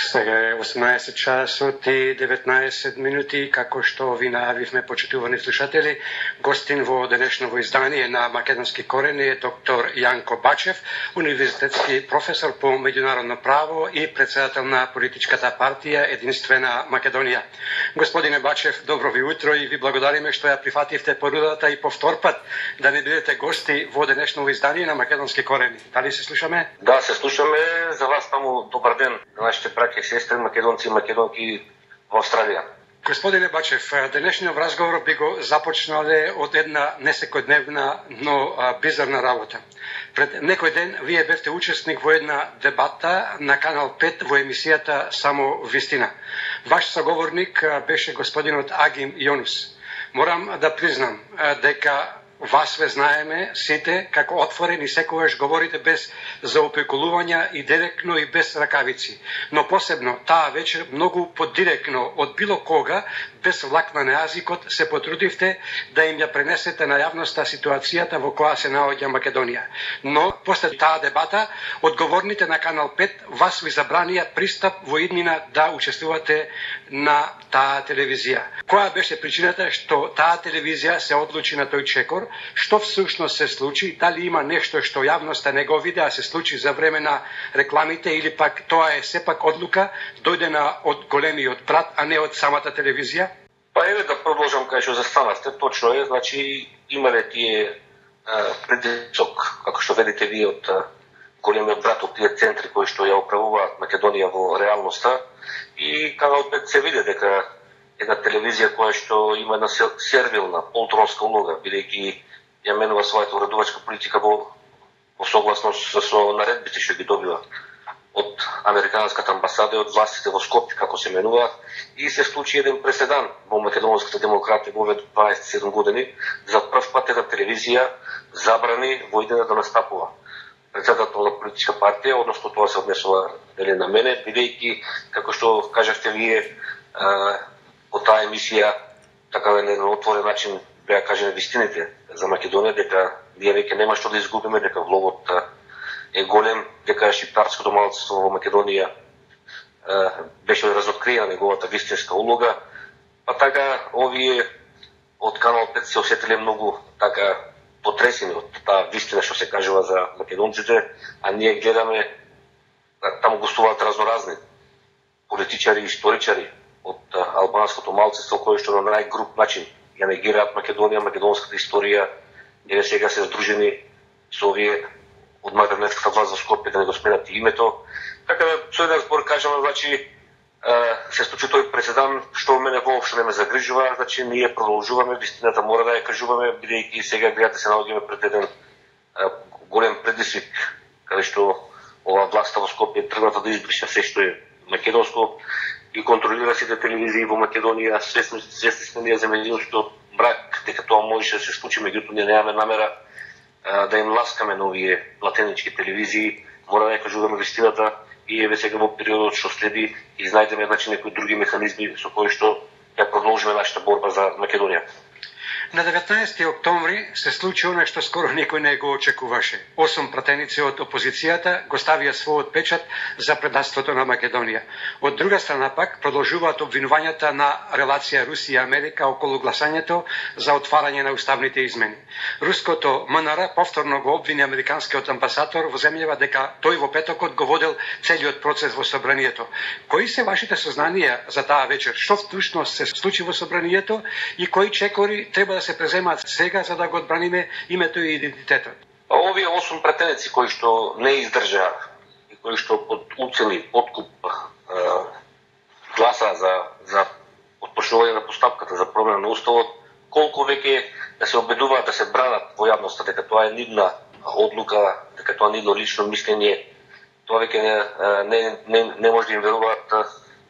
Сега е 18 часот и 19 минути, како што ви најавивме, почитувани слушатели. Гостин во денешново издание на Македонски корени е доктор Јанко Бачев, универзитетски професор по меѓународно право и председател на политичката партија Единствена Македонија. Господине Бачев, добро ви утро и ви благодариме што ја прифативте порудата и повтор пат да не бидете гости во денешново издание на Македонски корени. Дали се слушаме? Да, се слушаме. За вас само добар ден на нашите браќа и сестри, македонци и македонки во Австралија. Господине Бачев, денешниот разговор би го започнале од една несекојдневна, но бизарна работа. Пред некој ден вие бевте учесник во една дебата на Канал 5 во емисијата Само вистина. Ваш соговорник беше господинот Агим Јонус. Морам да признам дека вас ве знаеме сите како отворени, секогаш говорите без заопеколувања и директно и без ракавици. Но посебно таа вечер многу подиректно од било кога, без влакна на јазикот, се потрудивте да им ја пренесете на јавноста ситуацијата во која се наоѓа Македонија. Но после таа дебата, одговорните на Канал 5 вас ви забранија пристап во иднина да учествувате на таа телевизија. Која беше причината што таа телевизија се одлучи на тој чекор? Што всушност се случи? Дали има нешто што јавноста не го виде, а се случи за време на рекламите, или пак тоа е сепак одлука дојдена од големиот брат, а не од самата телевизија? Па еве да продолжам кај што застанавте. Точно е, значи имале тие предисок, како што велите вие, од големиот брат, од тие центри кои што ја управуваат Македонија во реалноста, и Канал 5 се види дека една телевизија која што има една сервилна, полтронска улога, бидејќи ја менува својата уредувачка политика во согласност со наредбите што ги добива од Американската амбасада и од властите во Скопје, како се менуваат, и се случи еден преседан во македонската демократија во 27 години. За прв пат една телевизија забрани во иднина да настапува председател на политичка партија, односно тоа се однесува на мене, бидејќи, како што кажавте вие, во таа емисија, така на еден отворен начин беа кажени вистините за Македонија, дека ние веќе нема што да изгубиме, дека влогот е голем, дека шиптарското малцинство во Македонија беше разоткрија неговата вистинска улога. Па така, овие од Канал 5 се осетиле многу така потресени од таа вистина што се кажува за македонците, а ние гледаме, таму гостуваат разноразни политичари и историчари од албанското малцинство, кои што на најгруп начин ја негираат Македонија, македонската историја, еве сега се здружени со овие од македонската власт за Скопје, да не го сменат името. Така да, со еден збор кажам, значи, се случи тој преседан, што мене воопшто не ме загрижува, значи ние продолжуваме, вистината мора да ја кажуваме, бидејќи сега гледате се наоѓаме пред еден голем предизвик, каде што ова власта во Скопје тргната да избриша се што е македонско и контролира сите телевизии во Македонија. Свесни сме ние за медиумскиот брак, дека тоа можеше да се случи, меѓутоа ние немаме намера да им ласкаме на овие платенички телевизии. Мора да ја кажуваме вистината и еве сега во периодот што следи изнајдеме некои други механизми со кои што ја продолжиме нашата борба за Македонија. На 19 октомври се случи оно што скоро никој не го очекуваше. 8 пратеници од опозицијата го ставија својот печат за предавството на Македонија. Од друга страна пак продолжуваат обвинувањата на релација Русија-Америка околу гласањето за отварање на уставните измени. Руското МНР повторно го обвини американскиот амбасадор во земјава дека тој во петокот го водел целиот процес во собранието. Кои се вашите сознанија за таа вечер? Што всушност се случи во собранието и кои чекори треба да се преземаат сега за да го одбраниме името и идентитетот? Овие 8 пратеници кои што не издржаа и кои што под уцели подкуп гласа за отпочнување на постапката за промена на уставот, колку веќе да се обидуваат да се бранат во јавноста дека тоа е нивна одлука, дека тоа нивно лично мислење, тоа веќе не може да им веруваат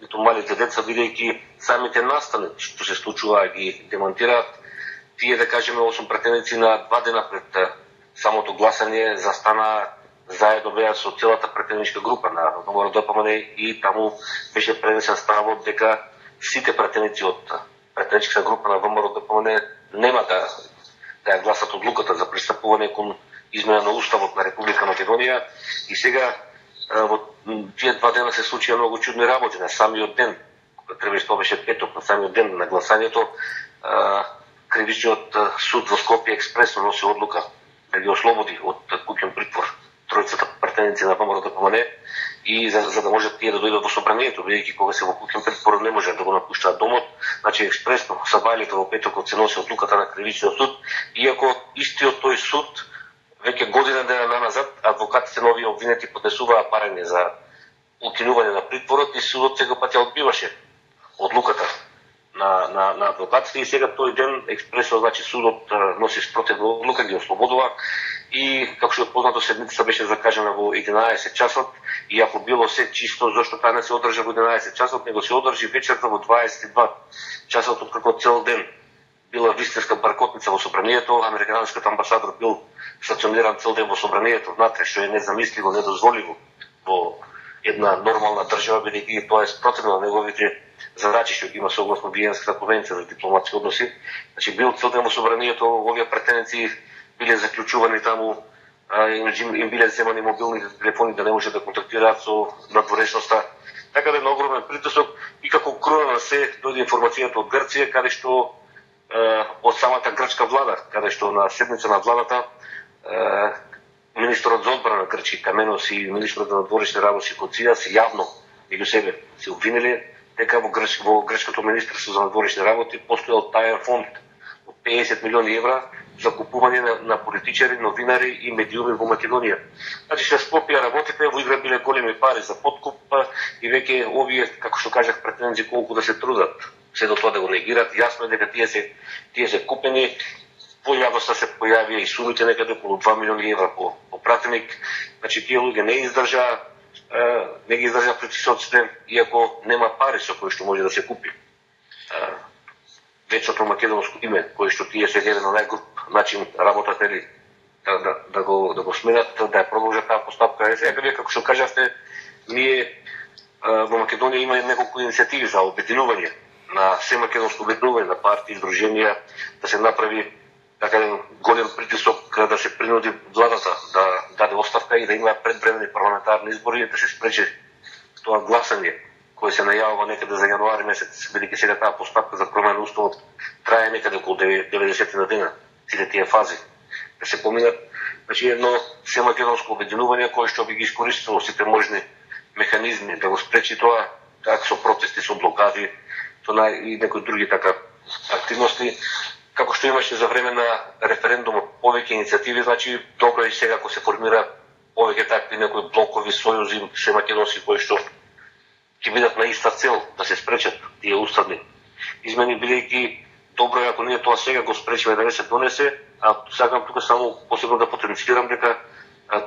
ниту малите деца, бидејќи самите настани што се случува ги демонтираат. Тие, да кажеме, 8 пратеници на 2 дена пред самото гласање застана заедно беа со целата пратеничка група на ВМРО-ДПМН и таму беше пренесен ставот дека сите пратеници од пратеничката група на ВМРО-ДПМН нема да ја гласат одлуката за пристапување кон измена на уставот на Република Македонија. И сега во тие 2 дена се случија многу чудни работи. На самиот ден, треба тоа беше петок, на самиот ден на гласањето, кривичниот суд во Скопје експресно носи одлука да ги ослободи од куќен притвор тројцата пратеници на ВМРО-ДПМН и за да можат тие да дојдат во собранието, бидејќи кога се во куќен притвор не може да го напуштаат домот, значи експресно сабајлето во петокот се носи одлуката на кривичниот суд, иако истиот тој суд веќе година дена назад адвокатите нови обвинети поднесуваа парање за укинување на притворот и судот сега пат ја одбиваше одлуката на адвокатите и сега тој ден експресно значи судот носи спротивна одлука, ги ослободува и како што е познато седмицата беше закажана во 11 часот и ако било се чисто зашто таа не се одржа во 11 часот, него се одржи вечерта во 22 часот, откако цел ден била вистинска баркотница во собранието, американскиот амбасадор бил стациониран цел ден во собранието внатре, што е незамисливо, недозволиво во една нормална држава, бидејќи тоа е спротивно на неговите задачи што ги има согласно Виенската конвенција за дипломатски односи. Значи бил цел ден во собранието, овие претеници биле заклучувани таму, им биле земани мобилните телефони да не може да контактираат со надворешноста. Така да е на огромен притисок и како круна на се дојде информацијата од Грција, каде што од самата грчка влада, каде што на седница на владата министерот за одбрана Грчки Каменос и министерот на надворешни работи Коцидас јавно меѓу себе се обвиниле дека во грчкото министерство за надворешни работи постоел тајен фонд од 50 милиони евра за купување на политичари, новинари и медиуми во Македонија. Значи се склопија работите, во игра биле големи пари за подкуп и веќе овие, како што кажах, претензи колку да се трудат се до тоа да го негират. Јасно е дека тие се купени. Во јавноста се појавија и сумите некаде околу 2 милиони евра по пратеник. Значи тие луѓе не ги издржа притисоците, иако нема пари со кои што може да се купи вечното македонско име, кој што тие се гледа на најгруп начин работат да го сменат, да ја продолжат таа постапка. Сега вие како што кажавте, ние во Македонија има неколку иницијативи за обединување на се македонско обединување на партии, издруженија, да се направи така голем притисок да се принуди владата да даде оставка и да има предвремени парламентарни избори, да се спречи тоа гласање кој се најавува некаде за јануари месец, бидејќи сега таа постапка за промена на уставот трае некаде околу 90 на дена, сите тие фази да се поминат. Значи едно се македонско обединување кој што би ги искористило сите можни механизми да го спречи тоа, така со протести, со блокади, и некои други така активности. Како што имаше за време на референдумот повеќе иницијативи, значи добро е сега ако се формира повеќе такви некои блокови сојузи се македонски кои што ќе бидат на иста цел да се спречат тие уставни измени, бидејќи добро е ако ние тоа сега го спречиме да не се донесе, а сакам тука само посебно да потенцирам дека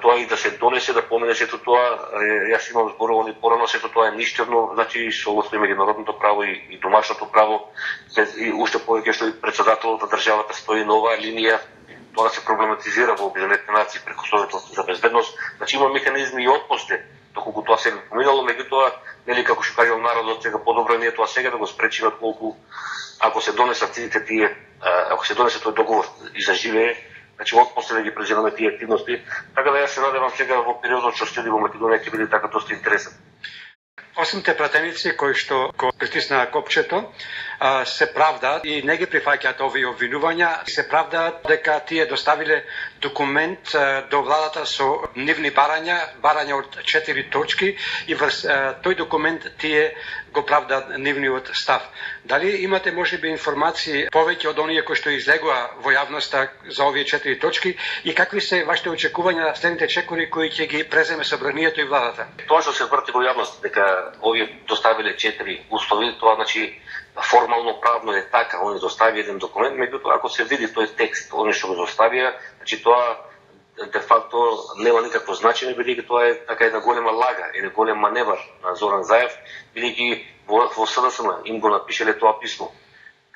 тоа и да се донесе, да помене сето тоа, јас имам зборувани порано, сето тоа е ништевно, значи согласно меѓународното право и домашното право, и уште повеќе што и председателот на државата стои на оваа линија, тоа се проблематизира во Обединетите нации преку Советот за безбедност, значи има механизми и отпусте, доколку тоа сега поминало, меѓутоа, нели како што кажал народот, сега подобро ние тоа сега да го спречиме, колку ако се донесат сите тие, ако се донесе тој договор и заживее, значи отпусте да ги преземаме тие активности, така да јас се надевам сега во периодот што следи во Македонија ќе биде така доста интересен. Осмте пратеници кои што го притиснаа копчето се правдаат и не ги прифаќаат овие обвинувања, се правдаат дека тие доставиле документ до владата со нивни барања од 4 точки и врз тој документ тие го правдаат нивниот став. Дали имате можеби информации повеќе од оние кои што излегува во јавноста за овие 4 точки и какви се вашите очекувања следните чекори кои ќе ги преземе собранието и владата? Тоа што се врти во јавност дека овие доставиле 4 услови, тоа значи формално правно е така, они достави еден документ, меѓутоа ако се види тој текст, они што го доставија, значи тоа де факто нема никакво значење, бидејќи тоа е така една голема лага, еден голем маневар на Зоран Заев, бидејќи во СДСМ им го напишеле тоа писмо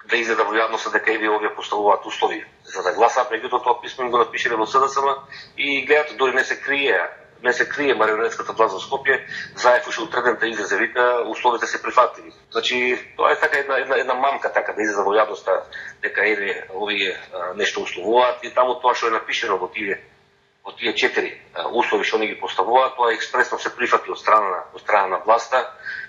да излезе во јавноста дека еве овие поставуваат услови за да гласаат, меѓутоа тоа писмо им го напишеле во СДСМ и гледате дори не се крие марионетската власт во Скопје, Заев уште утреден да излезе, вика условите се прифатливи. Значи тоа е така една мамка така да излезе во јавноста дека еве овие нешто условуваат и таму тоа што е напишено во од тие 4 услови што они ги поставуваат, тоа експресно се прифати од страна на власта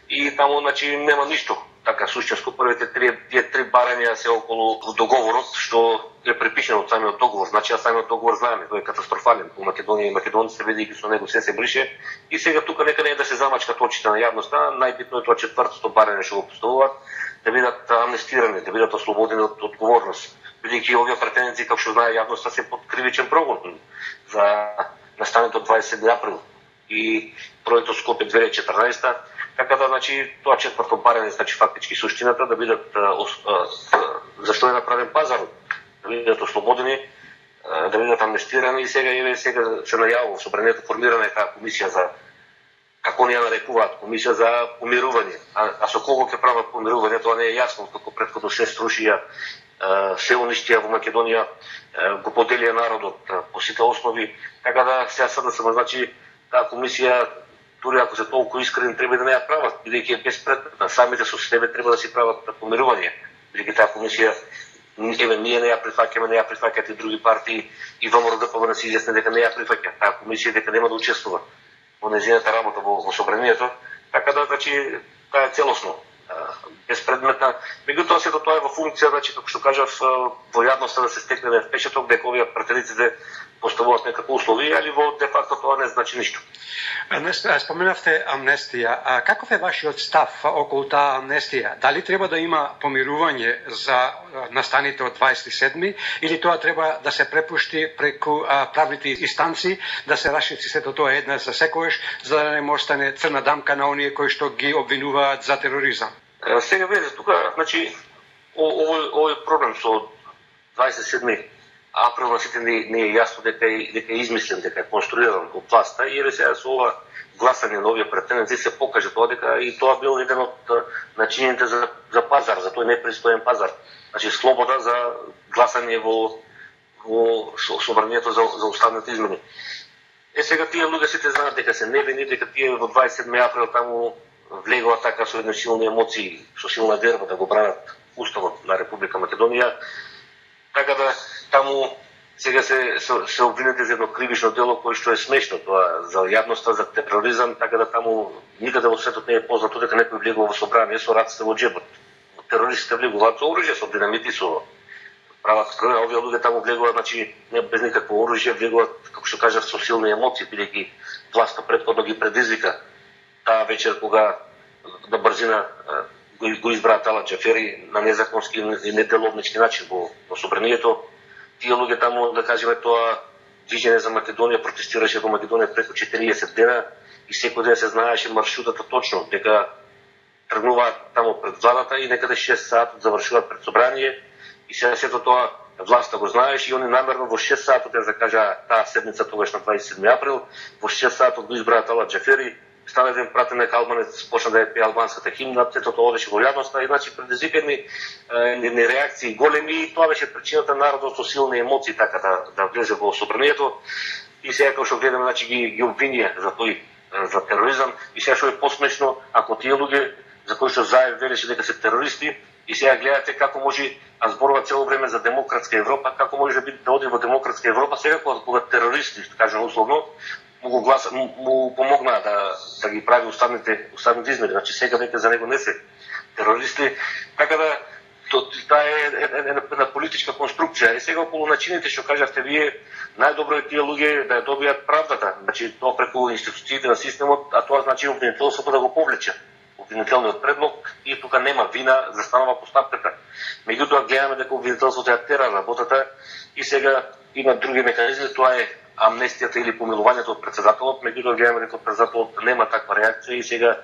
и таму значи нема ништо така суштинско. Првите тие три барања се околу договорот што е препишано од самиот договор. Значи самиот договор знаеме, тој е катастрофален по Македонија и македонците, бидејќи со него се брише. И сега тука нека не е да се замачкат очите на јавноста, најбитно е тоа четвртото барање што го поставуваат, да бидат амнестирани, да бидат ослободени од одговорност. Бидејќи овие претенденции, како што знае јавноста, се под кривичен прогон за настането 27 април и проектот Скопје 2014. Така да, значи, тоа четврто барање, значи, фактички суштината да бидат, зашто е направен пазарот, да бидат ослободени, да бидат амнестирани и сега се најавува во собранието формирана е таа комисија за, како ни ја нарекуваат, комисија за помирување. А со кого ќе прават помирување, тоа не е јасно, како претходно се срушија, се уништија во Македонија, го поделија народот по сите основи. Така да, сега да се значи, таа комисија, дури ако се толку искрени, треба да не ја прават, бидејќи е безпредметна. Самите со себе треба да си прават помирување, бидејќи таа комисија, ние не ја прифаќаме, не ја прифаќат и други партии, и ВМРО-ДПМН се изјасни дека не ја прифаќа таа комисија, дека нема да учествува во нејзината работа во собранието. Така да, значи, таа е целосно безпредметна. Меѓутоа сето тоа е во функција, значи, како што кажав, во јавноста да се стекне впечаток дека овие претендиците поставуваат некакви услови, али во де факто тоа не значи ништо. Споменавте амнестија. Каков е вашиот став околу таа амнестија? Дали треба да има помирување за настаните од 27 или тоа треба да се препушти преку правните инстанции, да се расчисти сето тоа една за секојаш, за да не остане црна дамка на оние кои што ги обвинуваат за тероризам? Сега видите, тука, значи, овој проблем со 27 април на сите не е јасно дека е измислен, дека е конструиран од власта, и сега со ова гласање на овие претенденци се покаже тоа дека и тоа бил еден од начините за пазар, за тој непристоен пазар. Значи слобода за гласање во собранието за уставните измени. Сега тие луѓе сите знаат дека се невини, дека тие во 27 април таму влегува така со едни силни емоции, со силна верба да го бранат уставот на Република Македонија. Така да таму сега се обвинети за едно кривично дело кое што е смешно, тоа за јавноста, за тероризам, така да таму никаде во светот не е познато дека некој влегува во собрание со раците во џебот. Терористите влегуваат со оружје, со динамити, со прават крв, овие луѓе таму влегуваат, значи не без никакво оружје, влегуваат, како што кажав, со силни емоции, бидејќи власта претходно ги предизвика таа вечер кога на брзина го избраа Талат Џафери на незаконски и неделовнички начин во собранието. Тие луѓе таму, да кажеме, тоа движење за Македонија протестираше во Македонија преку 40 дена и секој ден се знаеше маршрутата точно, дека тргнуваат таму пред владата и некаде 6 сати завршуваат пред собрание и сега сето тоа власта го знаеше и они намерно во 6 сати да закажа таа седница тогаш на 27 април, во 6 сати го избраа Талат Џафери, стана еден пратеник албанец, почна да ја пее албанската химна, сето тоа одеше во јавноста и значи предизвикани реакции големи и тоа беше причината народот со силни емоции така да влезе во собранието и сега како што гледаме, значи ги обвинија за тој за тероризам и сега што е посмешно, ако тие луѓе за кои што Заев велеше дека се терористи и сега гледате како може, а зборува цело време за демократска Европа, како може да оди во демократска Европа сега кога терористи, што кажем условно, му помогнаа да ги прави уставните измени. Значи сега веќе за него не се терористи. Така да таа е една политичка конструкција. И сега околу начините што кажавте вие, најдобро е тие луѓе да ја добијат правдата. Значи тоа преку институциите на системот, а тоа значи обвинителството да го повлече. Обвинителниот предлог и тука нема вина, застанува постапката. Меѓутоа гледаме дека обвинителството ја тера работата и сега има други механизми, тоа е амнестијата или помилувањето од председателот, меѓутоа гледаме дека председателот нема таква реакција и сега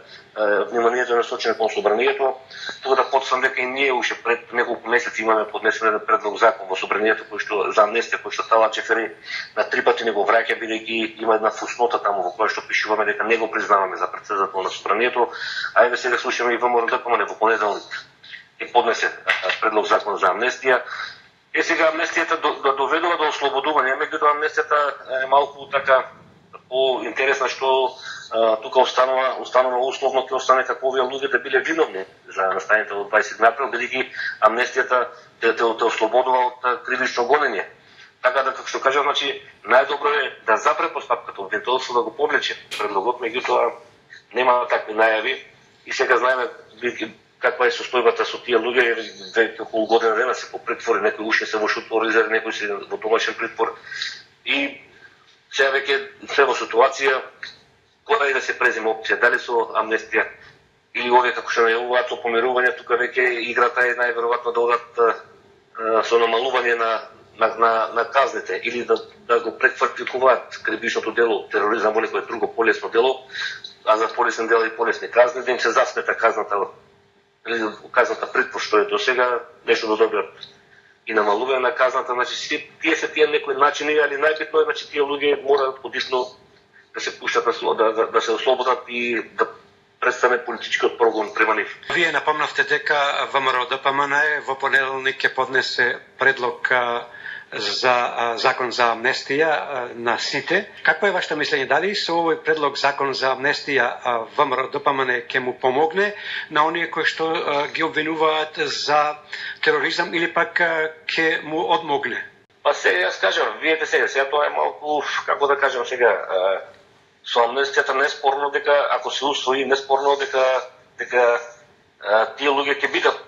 вниманието е насочено кон собранието. Тука да потсам дека и ние уште пред неколку месеци имаме поднесен еден предлог закон во собранието кој што за амнестија кој што Талат Џафери на 3 пати не го враќа, бидејќи има една фуснота таму во која што пишуваме дека не го признаваме за председател на собранието. Ајде сега слушаме и ВМРО-ДПМН во понеделник и поднесе предлог закон за амнестија. Сега амнестијата доведува до ослободување, меѓутоа амнестијата е малку така по-интересна што тука останува условно ќе остане како овие луѓе да биле виновни за настаните од 27 април, бидејќи амнестијата те ослободува од кривично гонење. Така да, како што кажам, значи, најдобро е да запре постапката, обвинителство да го повлече предлогот, меѓутоа нема такви најави и сега знаеме каква е состојбата со тие луѓе, веќе околу година дена се по притвори, некои уште се во шутор резерв, некои се во домашен притвор и сега веќе се во ситуација која е да се преземе опција, дали со амнестија или овие како што најавуваат со помирување, тука веќе играта е најверојатно да одат со намалување на казните или да го преквалификуваат кривичното дело тероризам во некое друго полесно дело, а за полесни дела и полесни казни да им се засмета казната или казната притвор што е до сега, нешто да добиат и намалување на казната, значи тие се тие некои начини, али најбитно е значи тие луѓе мораат годишно да се пуштат да се ослободат и да престане политичкиот прогон према нив. Вие напомнавте дека ВМРО ДПМН во понеделник ќе поднесе предлог за закон за амнестија на сите. Какво е вашето мислење? Дали со овој предлог закон за амнестија ВМРО ДПМН ќе му помогне на оние кои што ги обвинуваат за тероризам или пак ќе му одмогне? Па сега јас кажам, видете сега тоа е малку, како да кажам сега, со амнестијата неспорно дека ако се усвои неспорно дека тие луѓе ќе бидат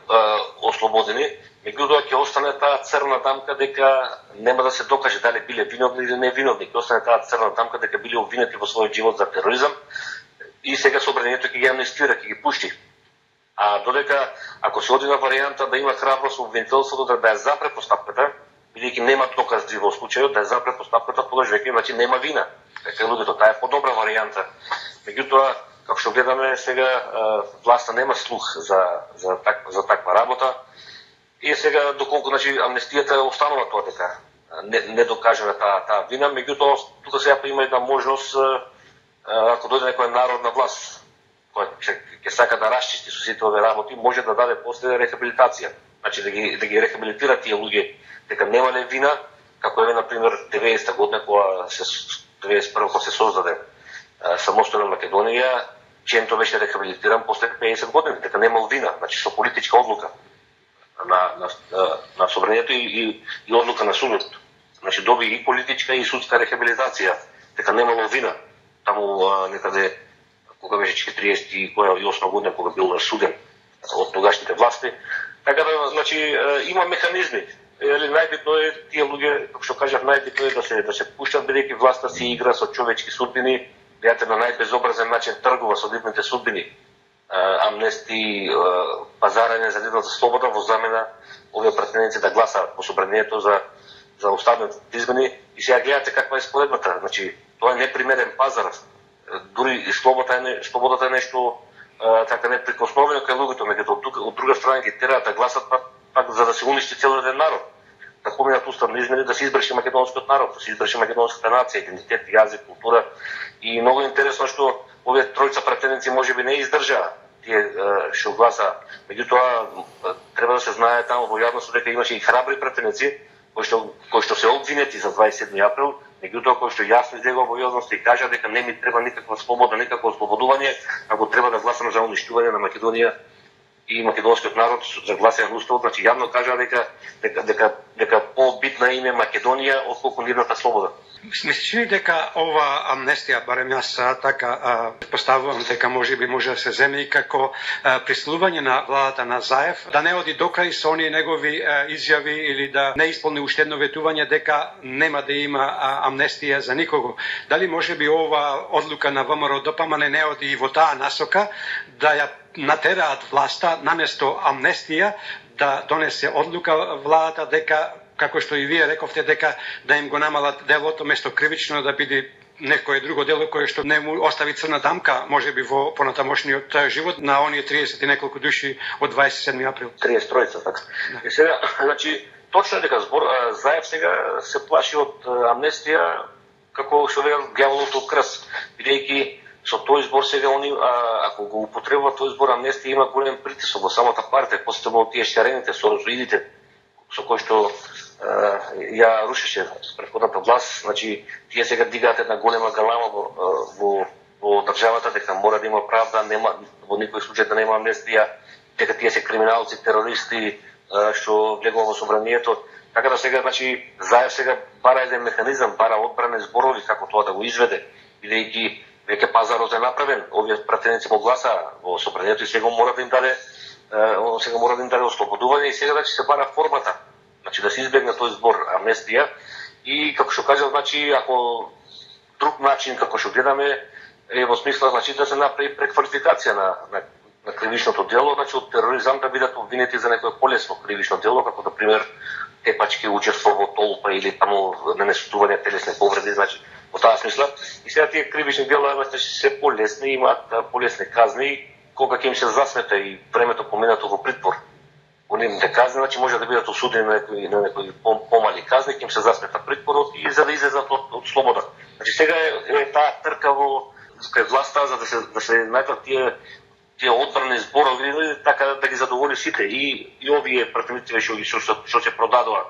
ослободени, меѓутоа ќе остане таа црна дамка дека нема да се докаже дали биле виновни или невиновни, ќе остане таа црна дамка дека биле обвинети во својот живот за тероризам и сега собранието ќе ги амнестира, ќе ги пушти. А додека ако се оди на варијанта да има храброст обвинителството да ја запре постапката, бидејќи нема докази во случајот да ја запре постапката, тогаш веќе значи нема вина. Дека луѓето таа е подобра варијанта. Меѓутоа, како што гледаме сега, власта нема слух за таква работа. И сега доколку значи амнестијата останува тоа дека не докажува таа вина, меѓутоа тука сега има една можност ако дојде некоја народна власт која ќе сака да расчисти со сите овие работи, може да даде после рехабилитација. Значи да ги рехабилитира тие луѓе дека немале вина, како е на пример 90-та година кога 91 кога се создаде самостојна Македонија, Ченто беше рехабилитиран после 50 години, дека немал вина, значи со политичка одлука на собранието и одлука на судот. Значи доби и политичка и судска рехабилитација, дека немало вина. Таму некаде кога беше 48 година кога бил суден од тогашните власти. Така да значи има механизми. Или најбитно е тие луѓе, како што кажав, најбитно е да се пуштат бидејќи власта си игра со човечки судбини, бидејќи на најбезобразен начин тргува со нивните судбини. Амнести, пазарање за нивната слобода во замена овие претенденци да гласаат во собранието за уставните измени и сега гледате каква е споредбата. Значи тоа е непримерен пазар. Дури и слободата е нешто така неприкосновено кај луѓето, меѓутоа од друга страна ги тераат да гласат пак за да се уништи целиот народ. Да поминат уставни измени, да се избрши македонскиот народ, да се избрши македонската нација, идентитет, јазик, култура. И многу интересно што овие тројца претенденци можеби не издржаа тие што гласа. Меѓутоа треба да се знае таму во јавност дека имаше и храбри претенденци кои што се обвинети за 27 април, меѓутоа кои што јасно излегува во јавност и кажа дека не ми треба никаква слобода, никакво ослободување, ако треба да гласам за уништување на Македонија и македонскиот народ за гласање на уставот, значи јавно кажа дека побитна им е Македонија отколку нивната слобода. Мислиш ли дека ова амнестија, барем јас така поставувам дека може да се земе и како прислување на владата на Заев, да не оди докрај со оние негови изјави или да не исполни уште едно ветување дека нема да има амнестија за никого? Дали можеби ова одлука на ВМРО ДПМН не оди и во таа насока да ја натераат власта наместо амнестија да донесе одлука владата дека, како што и вие рековте, дека да им го намалат делото место кривично да биде некое друго дело кое што не му остави црна дамка, можеби во понатамошниот живот на оние 30 и неколку души од 27 април. 33 така. И сега, значи, точно дека Заев сега се плаши од амнестија како што велам ѓаволот крст, бидејќи со тој збор сега они ако го употребува тој збор амнестија има голем притисок во самата партија, посебно од тие шарените сорозоидите со кои што ја рушеше претходната власт, значи тие сега дигаат една голема галама во државата дека мора да има правда, нема во никој случај да нема амнестија, дека тие се криминалци, терористи што влегува во собранието. Така да сега значи Заев сега бара еден механизам, бара одбране зборови како тоа да го изведе, бидејќи веќе пазарот е направен, овие пратеници му гласаа во собранието и сега мора да им даде ослободување и сега значи се бара формата, значи да се избегне тој збор амнестија и како што кажав, значи ако друг начин како што гледаме е во смисла значи да се направи преквалификација на кривичното дело, значи од тероризам да бидат обвинети за некое полесно кривично дело, како на пример тепачки учество во толпа или таму нанесување телесни повреди, значи во таа смисла. И сега тие кривични дела значи се полесни, имаат полесни казни, кога ќе им се засмета и времето поминато во притвор. Оние казни, значи може да бидат осудени на некои помали казни, ќе им се засмета притворот и за да излезат од слобода. Значи сега е таа трка во кај власта за да се најдат тие одбрани зборови, така да ги задоволи сите и овие пратеници што се продадоа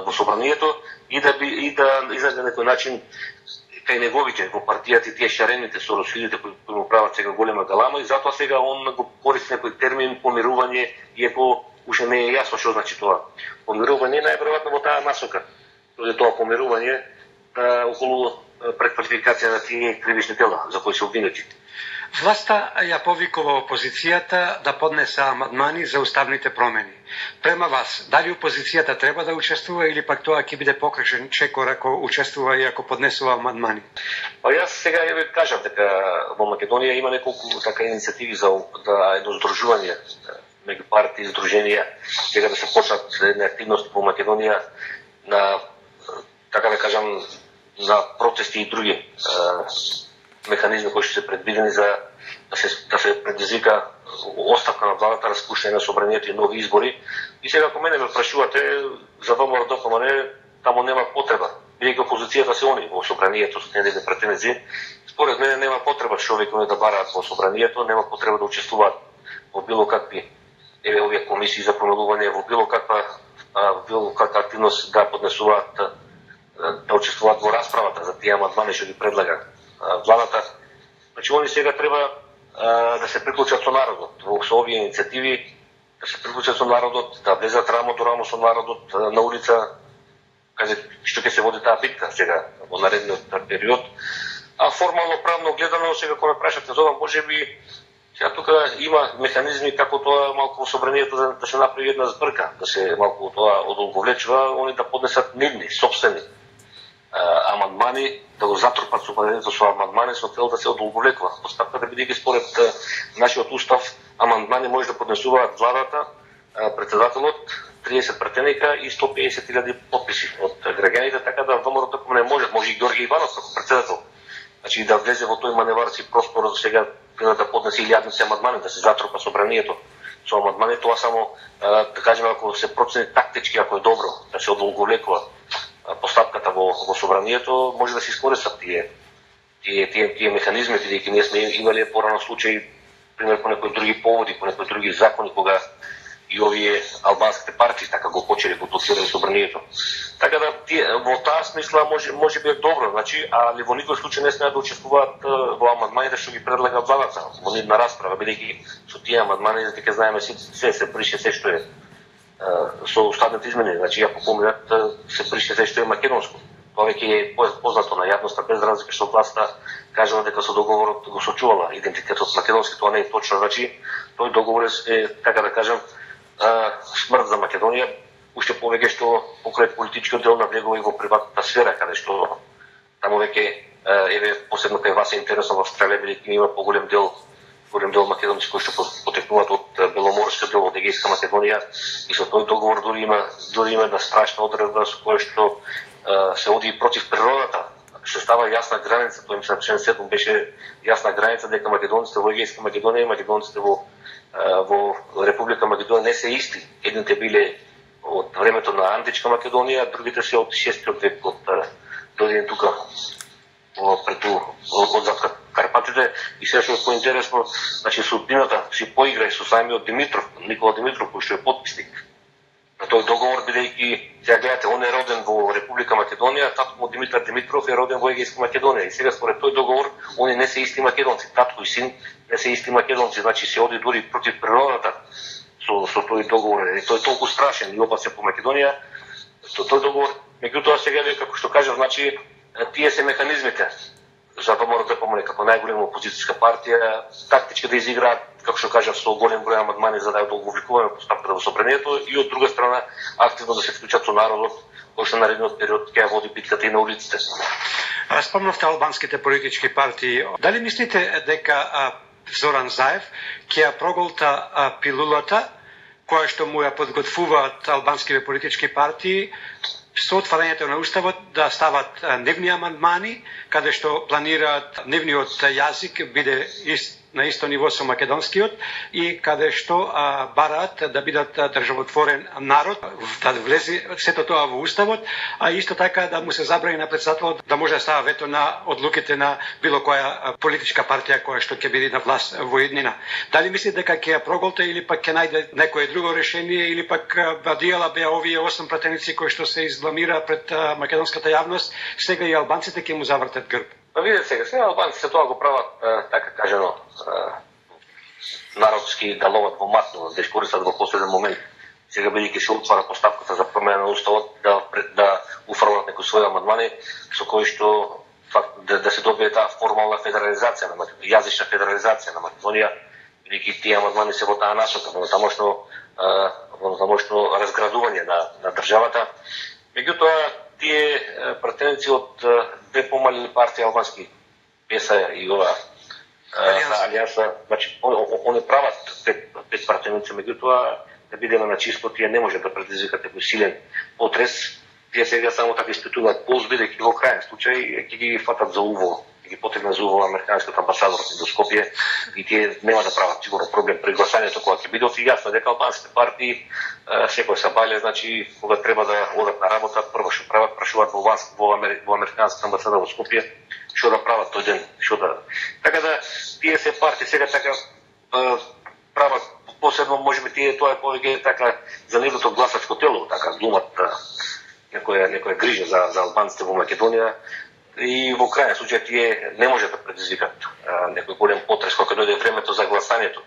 во собранието и да изнајде некој начин кај неговите во партијата и тие шарените соросидите кои му прават сега голема галама и затоа сега он го користи некој термин помирување, иако уште не е јасно што значи тоа. Помирување најверојатно во таа насока. Тоа помирување околу преквалификација на тие кривични дела за кои се обвинети. Власта ја повикува опозицијата да поднесе амандмани за уставните промени. Према вас, дали опозицијата треба да учествува или пак тоа ќе биде покршен чекор ако учествува и ако поднесува амандмани? Па јас сега ја ви кажав дека во Македонија има неколку така иницијативи за едно здружување меѓу партии и здруженија, сега да се почнат едни активности во Македонија на така да кажам на протести и други механизми кои што се предвидени за да се предизвика оставка на владата, распуштање на собранието и нови избори. И сега ако мене ме прашувате за ВМРО ДПМН, таму нема потреба. Бидејќи опозицијата се они во собранието со неговите претензи, според мене нема потреба човекови да бараат во собранието, нема потреба да учествуваат во било какви овие комисии за промелување, во било каква активност да поднесуваат, да учествуваат во расправата за тие амандмани што ги предлага владата. Значи, они сега треба да се приклучат со народот со овие иницијативи, да се приклучат со народот, да влезат рамо до рамо со народот на улица, каде што ќе се води таа битка сега во наредниот период. А формално правно гледано сега кога прашате за ова, можеби сега тука има механизми како тоа малку во собранието да се направи една збрка, да се малку тоа одолговлечува, они да поднесат нивни сопствени амандмани, да го затрупат собранието со амандмани со цел да се одолговлекува. Постапката бидејќи според нашиот устав амандмани може да поднесуваат владата, председателот, 30 претеника и 150.000 подписи од граѓаните, така да ВМРО ДПМН може и Ѓорги Иванов како председател. Значи да влезе во тој маневарски простор за сега да поднесе илјадници амандмани, да се затрупа собранието со амандмани, тоа само да кажеме ако се процени тактички, ако е добро да се одолговлекува постапката во собранието, може да се искористат тие механизми, бидејќи ние сме имале порано случаи, пример по некои други поводи, по некои други закони, кога и овие албанските партии така го почеле го блокираат собранието. Така да во таа смисла може би е добро, значи, али во никој случај не смеат да учествуваат во амандманите што ги предлага владата во нивна расправа, бидејќи со тие амандмани дека знаеме се брише се што е со уставните измени, значи ако поминат се брише се што е македонско. Тоа веќе е познато на јавноста, без разлика што власта кажала дека со договорот го сочувала идентитетот македонски, тоа не е точно, значи тој договор е така да кажам смрт за Македонија, уште повеќе што покрај политичкиот дел навлегува и во приватната сфера, каде што таму веќе посебно кај вас е интересно во Австралија, бидејќи има поголем дел македонци кои што потекнуваат од Беломорскиот дел од Егејска Македонија и со тој договор дури има една страшна одредба со која што се оди против природата, што става јасна граница, тоа мислам член 7 беше јасна граница дека македонците во Егејска Македонија и македонците во Република Македонија не се исти. Едните биле од времето на Античка Македонија, другите се од 6 век, од дојдени тука од Карпатите. И сега што е поинтересно, значи судбината си поигра со самиот Димитров, Никола Димитров, кој што е потписник на тој договор, бидејќи сега гледате, он е роден во Република Македонија, татко му Димитар Димитров е роден во Егејска Македонија. И сега според тој договор они не се исти македонци, татко и син не се исти македонци, значи се оди дури против природата со тој договор. И тој е толку страшен и опасен по Македонија. Тој договор Меѓутоа сега како што кажав, значи тие се механизмите за ВМРО ДПМНЕ како најголема опозицијска партија тактички да изиграат, како што кажав, со голем број амандмани за да го овликуваме постапката во собранието и од друга страна активно да се вклучат со народот кој што наредниот период ќе води битката и на улиците. Спомнавте албанските политички партии. Дали мислите дека Зоран Заев ќе ја проголта пилулата која што му ја подготвуваат албанските политички партии со отварањето на уставот да стават нивни амандмани, каде што планираат нивниот јазик биде на исто ниво со македонскиот и каде што бараат да бидат државотворен народ, да влезе сето тоа во уставот, а исто така да му се забрани на председателот да може да става вето на одлуките на било која политичка партија која што ќе биде на власт во иднина. Дали мислите дека ќе ја проголта или пак ќе најде некое друго решение или пак бадијала беа овие 8 пратеници кои што се избламира пред македонската јавност, сега и албанците ќе му завртат грб? Па видете сега албанците тоа го прават, така кажано, народски да ловат во матно, да искористат во последен момент. Сега бидејќи се отвара постапката за промена на уставот, да уфрлат некои своји амандмани со кои што да се добие таа формална федерализација на Македонија, јазична федерализација на Македонија, бидејќи тие амандмани се во таа насока, во тамошно разградување на државата. Меѓутоа, тие пратеници од две помали партии албански, ПЕСА и ова Алијанса, значи они прават пет пратеници, меѓутоа да бидеме на чисто, тие не може да предизвикат некој силен потрес. Тие сега само така испитуваат полз, бидејќи во крајен случај ќе ги фатат за уво, ќе ги потегнат за уво американскиот амбасадор до Скопје и тие нема да прават сигурно проблем при гласањето кога ќе биде јасно дека албанските партии секој се бале, значи кога треба да одат на работа, прво што прават, прашуваат во американската амбасада во Скопје што да прават тој ден, што да. Така да тие се партии сега така прават посебно, можеби тие тоа е повеќе така за нивното гласачко тело, така глумат некоја грижа за албанците во Македонија и во крајен случај тие не може да предизвикат некој голем потрес кога дојде времето за гласањето.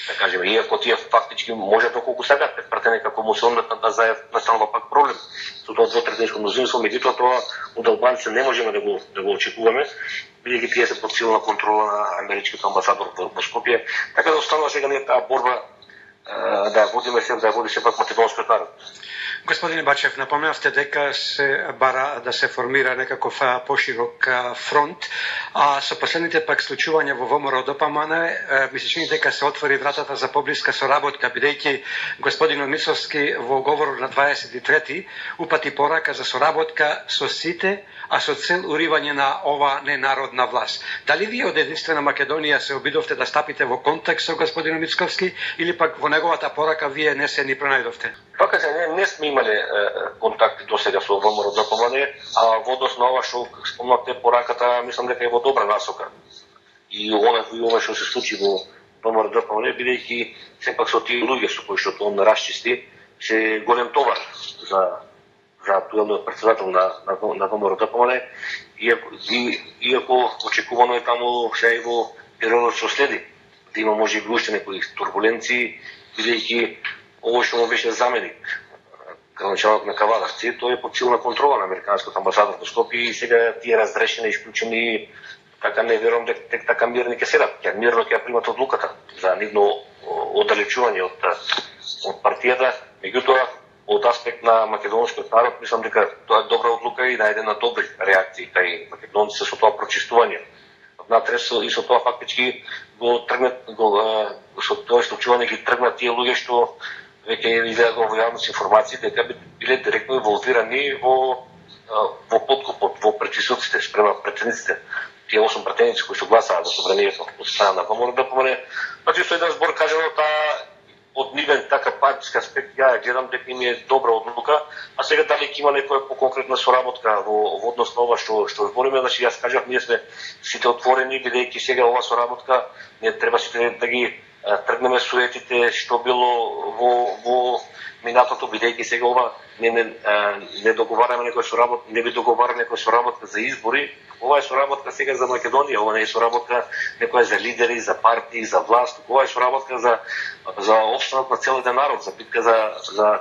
Да кажеме, иако тие фактички можат колку сакат претпратени како му се однесат да Заев настанува пак проблем со тоа двотретинско мнозинство, меѓутоа тоа од албанците не можеме да го очекуваме, бидејќи тие се под силна контрола на америчкиот амбасадор во Скопје. Така да останува сега не таа борба да водиме се, да води сепак македонскиот народ. Господине Бачев, напоменавте дека се бара да се формира некаков поширок фронт, а со последните пак случувања во ВМРО ДПМНЕ ми се чини дека се отвори вратата за поблиска соработка, бидејќи господинот Мицовски во говор на 23-ти упати порака за соработка со сите, а со цел уривање на ова ненародна власт. Дали вие од Единствена Македонија се обидовте да стапите во контакт со господинот Мицовски или пак во неговата порака вие не се ни пронајдовте? Така се не сме имале контакти до сега со ВМРО ДПМНЕ, а во однос на ова што спомнавте пораката, мислам дека е во добра насока. И ова што се случи во ВМРО ДПМНЕ, бидејќи сепак со тие луѓе со кои што он расчисти, се голем товар за актуелниот председател на ВМРО ДПМНЕ, иако очекувано е таму се и во периодот што следи, да има можеби уште некои турбуленции, бидејќи ово што му беше заменик, граначалот на Кавадарци, тој е под силна контрола на американскиот амбасадор во Скопје и сега тие разрешени, исклучени, така не верувам дека така мирни ќе седат, ќе мирно ќе примат одлуката за нивно оддалечување од партијата, меѓутоа од аспект на македонскиот народ, мислам дека тоа е добра одлука и најдена добри реакции кај македонците со тоа прочистување. Натрес и со тоа фактички со тоа случување ги тргнат тие луѓе што веќе излега во јавност информации дека биле директно инволвирани во подкупот, во притисоците спрема претениците, тие 8 претеници кои што гласаа за собранието од страна на ВМРО ДПМНЕ. Значи со еден збор кажано таа од нивен така партиски аспект ја гледам дека им е добра одлука, а сега дали ќе има некоја поконкретна соработка во однос на ова што збориме, значи јас кажав ние сме сите отворени бидејќи сега ова соработка не треба сите да ги тргнеме суетите што било во минатото, бидејќи сега ова не договараме не би договараме некоја соработка за избори. Ова е соработка сега за Македонија, ова не е соработка некоја за лидери, за партии, за власт. Ова е соработка за опстанок на целиот народ, за битка за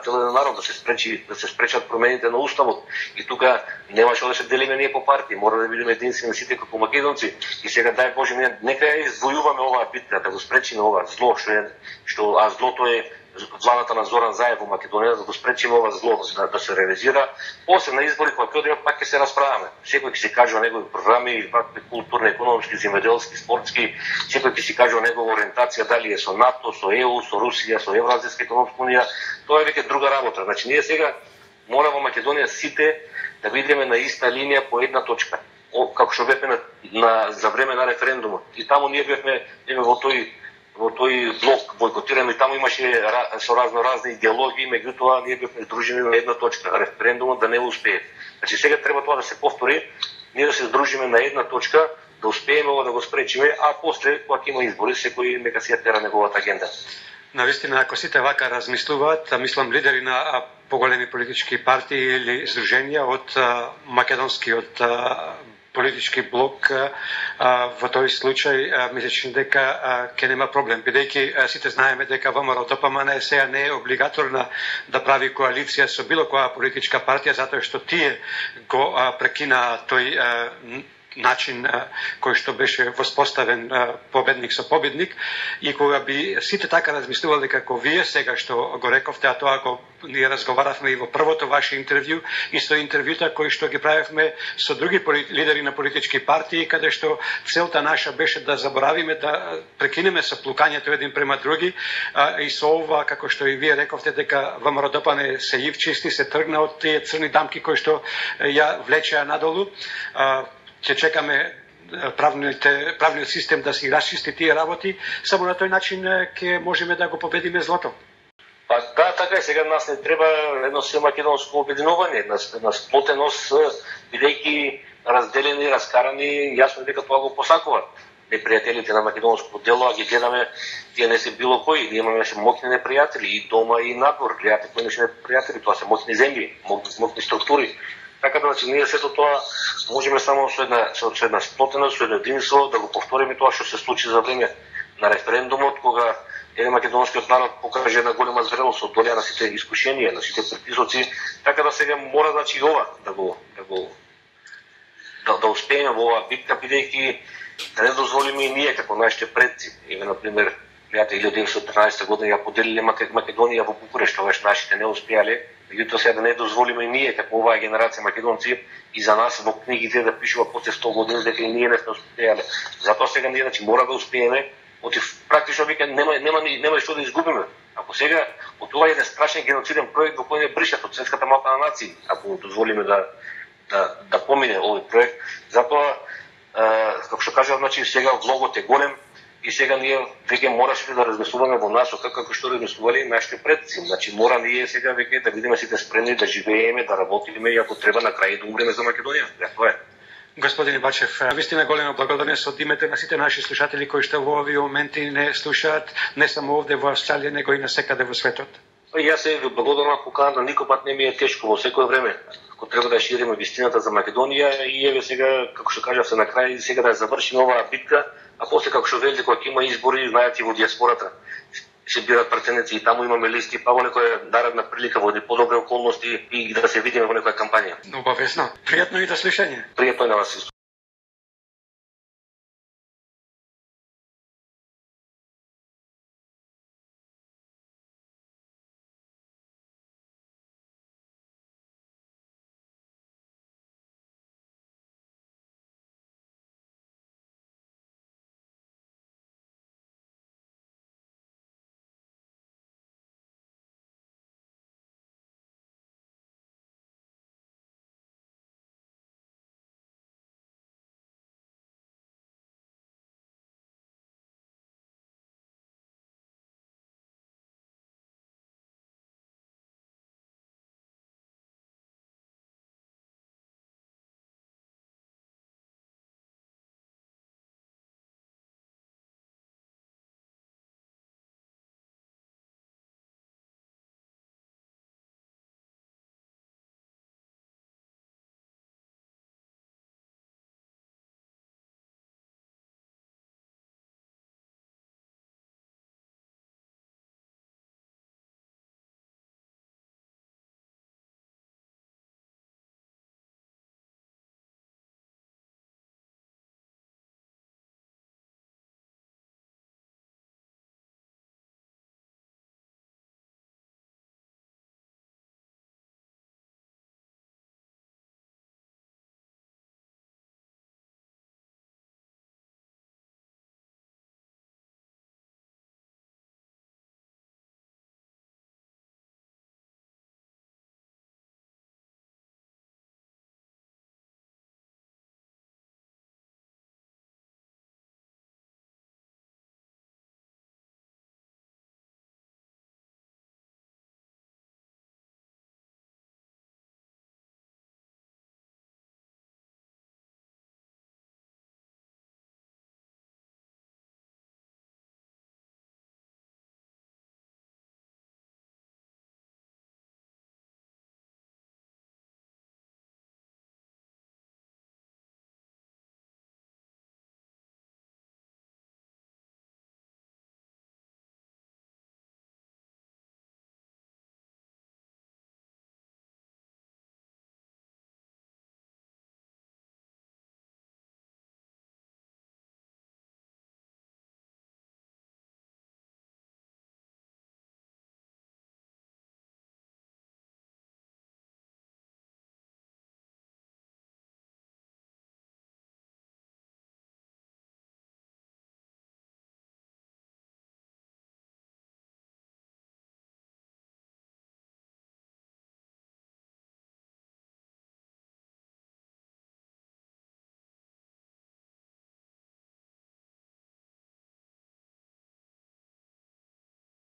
целиот народ, да се спречат промените на уставот. И тука нема што да се делиме ние по партии, мора да бидеме единствени сите како македонци. И сега дај Боже, нека ја извојуваме оваа битка, да го спречиме ова зло, а злото е владата на Зоран Заев во Македонија, да го спречиме ова зло да се реализира. После на избори кога ќе одиме пак ќе се расправаме. Секој ќе се каже о негови програми, културни, економски, земјоделски, спортски, секој ќе се каже о негова ориентација, дали е со НАТО, со ЕУ, со Русија, со Евразијска економска унија. Тоа е веќе друга работа. Значи ние сега мора во Македонија сите да бидеме на иста линија по една точка. Како што бевме за време на референдумот. И таму ние бевме во тој блок бойкотирано и таму имаше со разни идеологии, меѓутоа ние бевме здружени на една точка, референдумот да не успее. Значи сега треба тоа да се повтори, ние да се здружиме на една точка, да успееме ова да го спречиме, а после кога ќе има избори, секој нека си ја тера неговата агенда. Навистина, ако сите вака размислуваат, мислам лидери на поголеми политички партии или здруженија од македонскиот политички блок, во тој случај мислечам дека ќе нема проблем, бидејќи сите знаеме дека ВМРО-ДПМН сега не е облигаторна да прави коалиција со било која политичка партија, затоа што тие го прекина тој начин кој што беше воспоставен победник со победник, и кога би сите така размислувале како вие сега што го рековте, а тоа го ние разговаравме и во првото ваше интервју и со интервјута кои што ги правевме со други лидери на политички партии, каде што целта наша беше да заборавиме, да прекинеме со плукањето еден према други, и со ова, како што и вие рековте, дека ВМРО-ДПМН се ивчисти, се тргна од тие црни дамки кои што ја влечеа надолу. Ќе чекаме правниот систем да си расчисти тие работи, само на тој начин ќе можеме да го победиме злото. Па да, така е, сега нас не треба едно се македонско обединување, една сплотеност, бидејќи разделени, раскарани, јасно е дека тоа го посакуваат непријателите на македонско дело, а ги гледаме, тие не се било кои, ние имаме моќни непријатели и дома и надвор, гледате кои неше непријатели, тоа се моќни земји, моќни структури. Така да, значи, ние сето тоа можеме само со една сплотеност, со едно единство да го повториме тоа што се случи за време на референдумот, кога македонскиот народ покаже една голема зрелост, одолеа на сите искушенија, на сите притисоци. Така да сега мора, значи, ова да успееме во оваа битка, бидејќи да не дозволиме и ние како нашите предци. Еве, например, 1913 година ја поделиле Македонија во Букурешт, тогаш нашите не успеале. Меѓутоа сега да не дозволиме и ние како оваа генерација македонци и за нас во книгите да пишува после 100 години дека и ние не сме успеале. Затоа сега ние, значи, мора да успееме, практично вика нема што да изгубиме. Ако сега од ова еден страшен геноциден проект во кој не бришат од светската мапа на нации, ако дозволиме да помине овој проект, затоа како што кажав, значи сега влогот е голем. И сега ние веќе мораше да размислуваме во насока како што размислувале нашите предци. Значи мора ние сега веќе да бидеме сите спремни да живееме, да работиме и ако треба на крај да умреме за Македонија. Тоа е. Господин Бачев, вистина голема благодарност од името на сите наши слушатели кои што во овие моменти не слушаат не само овде во Австралија, него и насекаде во светот. Јас се ви благодарам покана, никој пат не ми е тешко во секое време. Ако треба да шириме вистината за Македонија и еве сега, како што кажав се на крај, сега да завршиме оваа битка, а после како што велите кога има избори, знаете во диаспората се бират пратеници и таму имаме листи, па во некоја наредна прилика во подобри околности и да се видиме во некоја кампања. Обавесно. Пријатно и до слушање. Пријатно и на вас.